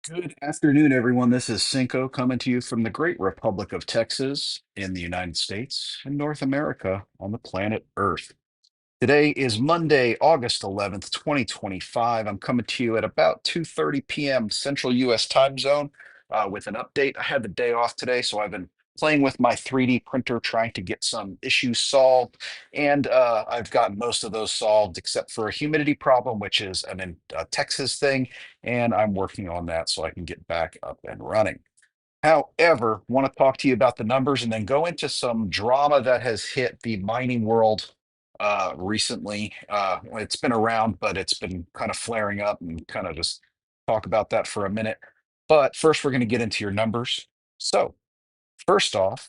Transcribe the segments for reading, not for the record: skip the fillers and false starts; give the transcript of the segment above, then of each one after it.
Good afternoon, everyone. This is Cinco coming to you from the great Republic of Texas in the United States and North America on the planet Earth. Today is Monday, August 11th, 2025. I'm coming to you at about 2:30 p.m. Central US time zone with an update. I had the day off today, so I've been playing with my 3D printer trying to get some issues solved. And I've gotten most of those solved except for a humidity problem, which is a Texas thing. And I'm working on that so I can get back up and running. However, want to talk to you about the numbers and then go into some drama that has hit the mining world recently. It's been around, but it's been kind of flaring up and kind of just talk about that for a minute. But first, we're going to get into your numbers. So, first off,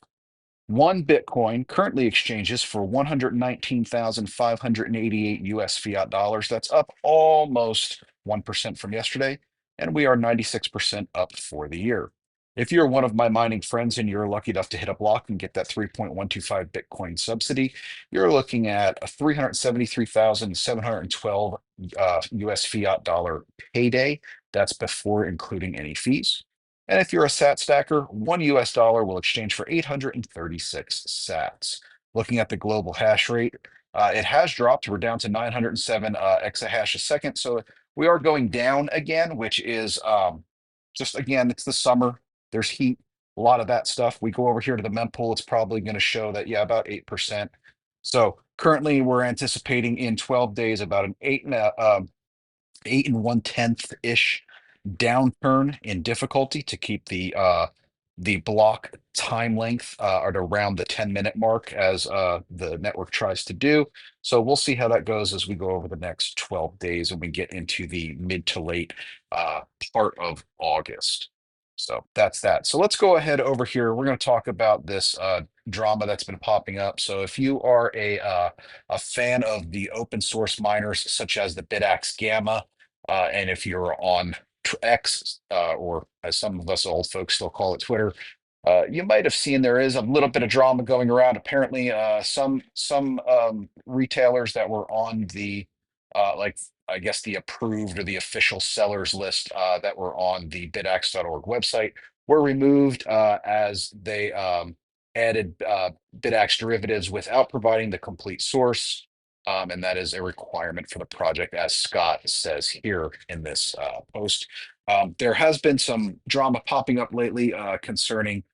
one Bitcoin currently exchanges for 119,588 US fiat dollars. That's up almost 1% from yesterday, and we are 96% up for the year. If you're one of my mining friends and you're lucky enough to hit a block and get that 3.125 Bitcoin subsidy, you're looking at a 373,712 US fiat dollar payday. That's before including any fees. And if you're a sat stacker, one US dollar will exchange for 836 sats. Looking at the global hash rate, it has dropped. We're down to 907 exahash a second. So we are going down again, which is just again, it's the summer. There's heat, a lot of that stuff. We go over here to the mempool, it's probably going to show that, yeah, about 8%. So currently we're anticipating in 12 days about an 8 and 1/10 ish downturn in difficulty to keep the block time length at around the 10-minute mark as the network tries to do. So we'll see how that goes as we go over the next 12 days and we get into the mid to late uh, part of August. So that's that. So let's go ahead over here. We're going to talk about this drama that's been popping up. So if you are a fan of the open source miners such as the Bitaxe Gamma, and if you're on X, or as some of us old folks still call it, Twitter, you might have seen there is a little bit of drama going around. Apparently, some retailers that were on the like I guess the approved or the official sellers list that were on the bidax.org website were removed as they added bidax derivatives without providing the complete source. And that is a requirement for the project, as Scott says here in this post. There has been some drama popping up lately concerning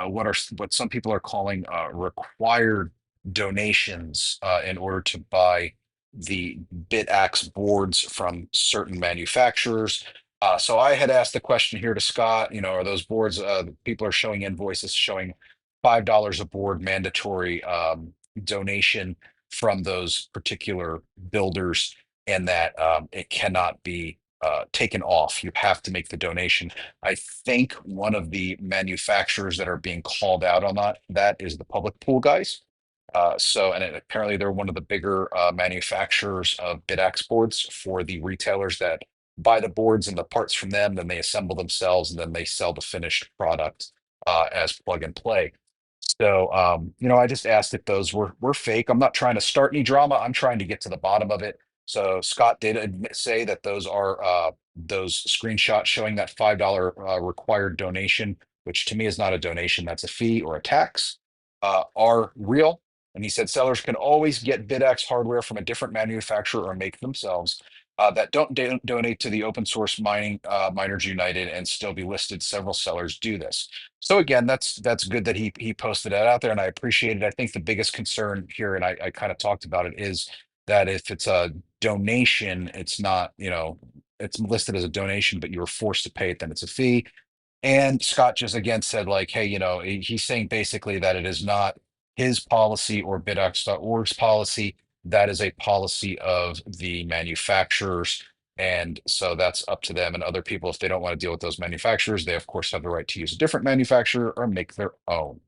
what some people are calling required donations in order to buy the BitAxe boards from certain manufacturers. So I had asked the question here to Scott, are those boards, people are showing invoices showing $5 a board mandatory donation from those particular builders, and that it cannot be taken off. You have to make the donation. I think one of the manufacturers that are being called out on that is the public pool guys. Apparently they're one of the bigger manufacturers of BitX boards for the retailers that buy the boards and the parts from them, then they assemble themselves, and then they sell the finished product as plug and play. So, I just asked if those were fake. I'm not trying to start any drama. I'm trying to get to the bottom of it. So Scott did say that those are those screenshots showing that $5 required donation, which to me is not a donation, that's a fee or a tax, are real. And he said sellers can always get BitX hardware from a different manufacturer or make themselves that don't donate to the open source mining Miners United and still be listed. Several sellers do this. So again, that's good that he posted that out there, and I appreciate it. I think the biggest concern here, and I kind of talked about it, is that if it's a donation, it's not, it's listed as a donation, but you're forced to pay it, then it's a fee. And Scott just again said, like, hey, he's saying basically that it is not his policy or BitX.org's policy. That is a policy of the manufacturers. And so that's up to them and other people. If they don't want to deal with those manufacturers, they, of course, have the right to use a different manufacturer or make their own.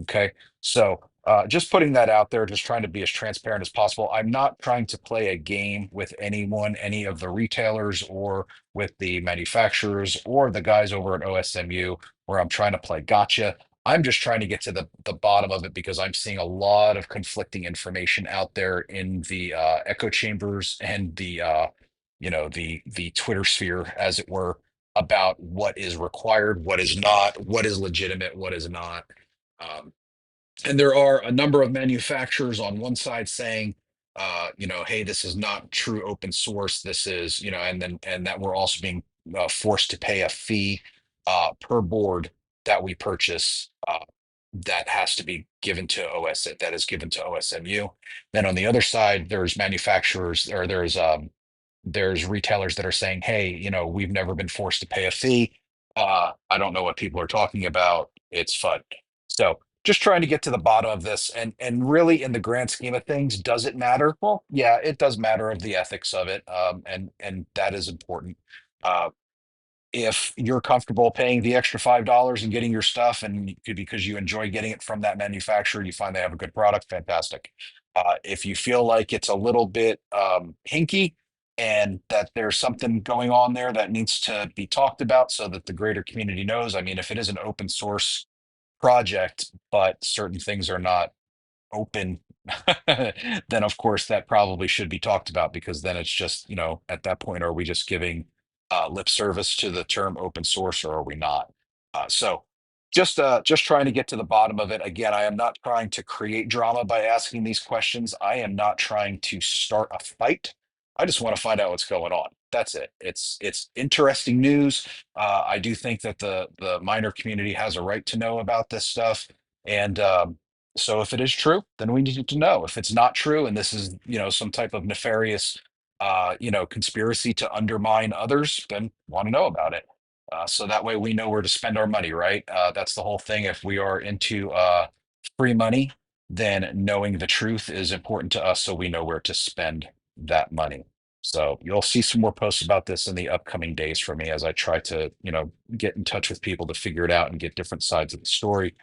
Okay. So just putting that out there, just trying to be as transparent as possible. I'm not trying to play a game with anyone, any of the retailers, or with the manufacturers or the guys over at OSMU, where I'm trying to play gotcha. I'm just trying to get to the bottom of it because I'm seeing a lot of conflicting information out there in the echo chambers and the the Twitter sphere, as it were. about what is required, what is not, what is legitimate, what is not. Um, and there are a number of manufacturers on one side saying, hey, this is not true open source. This is, and that we're also being forced to pay a fee per board that we purchase. That has to be given to that is given to OSMU. Then on the other side, there's manufacturers, or there's retailers that are saying, hey, we've never been forced to pay a fee. I don't know what people are talking about. It's fun. So just trying to get to the bottom of this, and really in the grand scheme of things, does it matter? Well, yeah, it does matter of the ethics of it. And that is important. Uh, if you're comfortable paying the extra $5 and getting your stuff, and because you enjoy getting it from that manufacturer, you find they have a good product, fantastic. If you feel like it's a little bit hinky and that there's something going on there that needs to be talked about so that the greater community knows, I mean, if it is an open source project, but certain things are not open, then of course that probably should be talked about, because then it's just, at that point, are we just giving lip service to the term open source, or are we not? So just trying to get to the bottom of it. Again, I am not trying to create drama by asking these questions. I am not trying to start a fight. I just want to find out what's going on. That's it. It's interesting news. I do think that the minor community has a right to know about this stuff. And so if it is true, then we need to know. If it's not true, and this is, some type of nefarious, conspiracy to undermine others, then want to know about it. So that way we know where to spend our money, right? That's the whole thing. If we are into free money, then knowing the truth is important to us, so we know where to spend that money. So you'll see some more posts about this in the upcoming days from me, as I try to, get in touch with people to figure it out and get different sides of the story.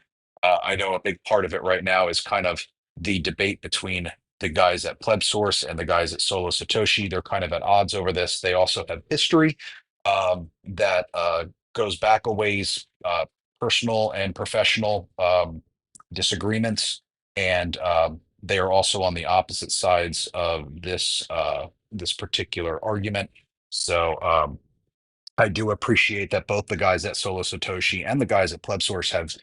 I know a big part of it right now is kind of the debate between the guys at Pleb Source and the guys at Solo Satoshi. They're kind of at odds over this. They also have history that goes back a ways, personal and professional disagreements, and they are also on the opposite sides of this particular argument. So I do appreciate that both the guys at Solo Satoshi and the guys at Pleb Source have,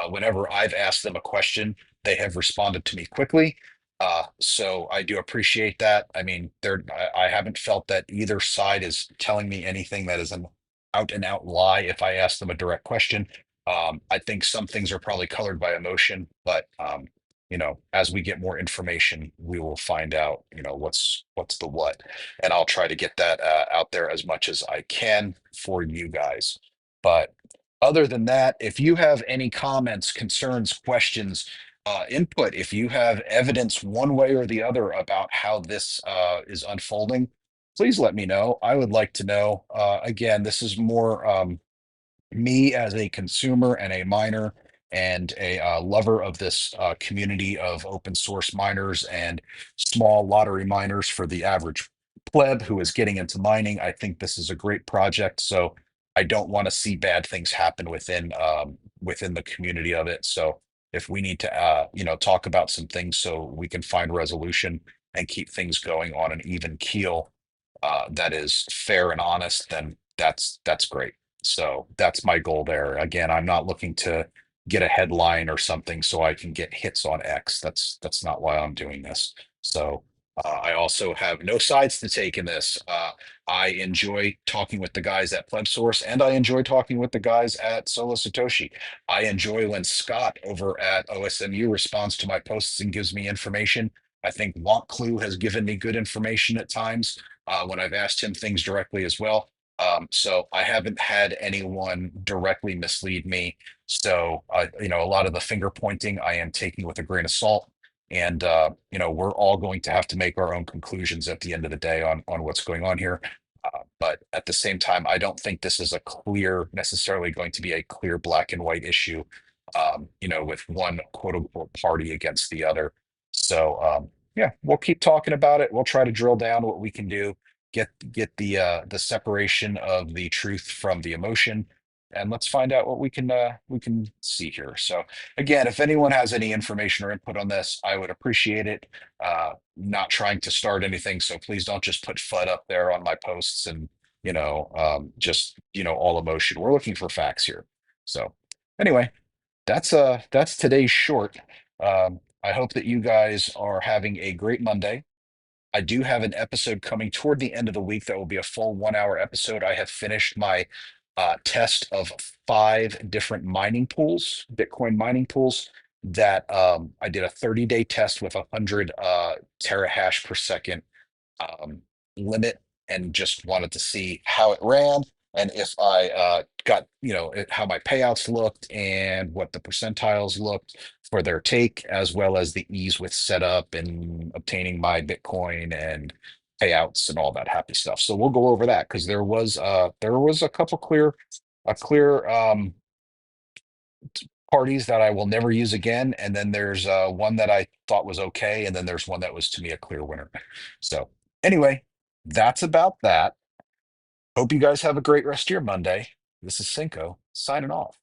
whenever I've asked them a question, they have responded to me quickly. So I do appreciate that. I mean, I haven't felt that either side is telling me anything that is an out and out lie if I ask them a direct question. I think some things are probably colored by emotion, but as we get more information, we will find out, what's the what, and I'll try to get that out there as much as I can for you guys. But other than that, if you have any comments, concerns, questions, input, if you have evidence one way or the other about how this is unfolding, please let me know. I would like to know. Again, this is more me as a consumer and a miner and a lover of this community of open source miners and small lottery miners for the average pleb who is getting into mining. I think this is a great project. So I don't want to see bad things happen within the community of it. So if we need to talk about some things so we can find resolution and keep things going on an even keel, that is fair and honest, then that's great. So that's my goal there. Again, I'm not looking to get a headline or something so I can get hits on X. That's not why I'm doing this. So I also have no sides to take in this. I enjoy talking with the guys at Pleb Source, and I enjoy talking with the guys at Solo Satoshi. I enjoy when Scott over at OSMU responds to my posts and gives me information. I think Want Clue has given me good information at times when I've asked him things directly as well. So I haven't had anyone directly mislead me. So, a lot of the finger pointing I am taking with a grain of salt. And, we're all going to have to make our own conclusions at the end of the day on what's going on here. But at the same time, I don't think this is necessarily going to be a clear black and white issue, with one quote unquote party against the other. So, yeah, we'll keep talking about it. We'll try to drill down what we can do, get the separation of the truth from the emotion, and let's find out what we can see here. So again, if anyone has any information or input on this, I would appreciate it. Not trying to start anything, so please don't just put FUD up there on my posts and just all emotion. We're looking for facts here. So anyway, that's today's short. I hope that you guys are having a great Monday. I do have an episode coming toward the end of the week that will be a full 1 hour episode. I have finished my test of 5 different mining pools, Bitcoin mining pools, that I did a 30-day test with 100 terahash per second um, limit, and just wanted to see how it ran, and if I got, how my payouts looked and what the percentiles looked for their take, as well as the ease with setup and obtaining my Bitcoin and payouts and all that happy stuff. So we'll go over that because there was a clear parties that I will never use again, and then there's one that I thought was okay, and then there's one that was to me a clear winner. So anyway, that's about that. Hope you guys have a great rest of your Monday. This is Cinco signing off.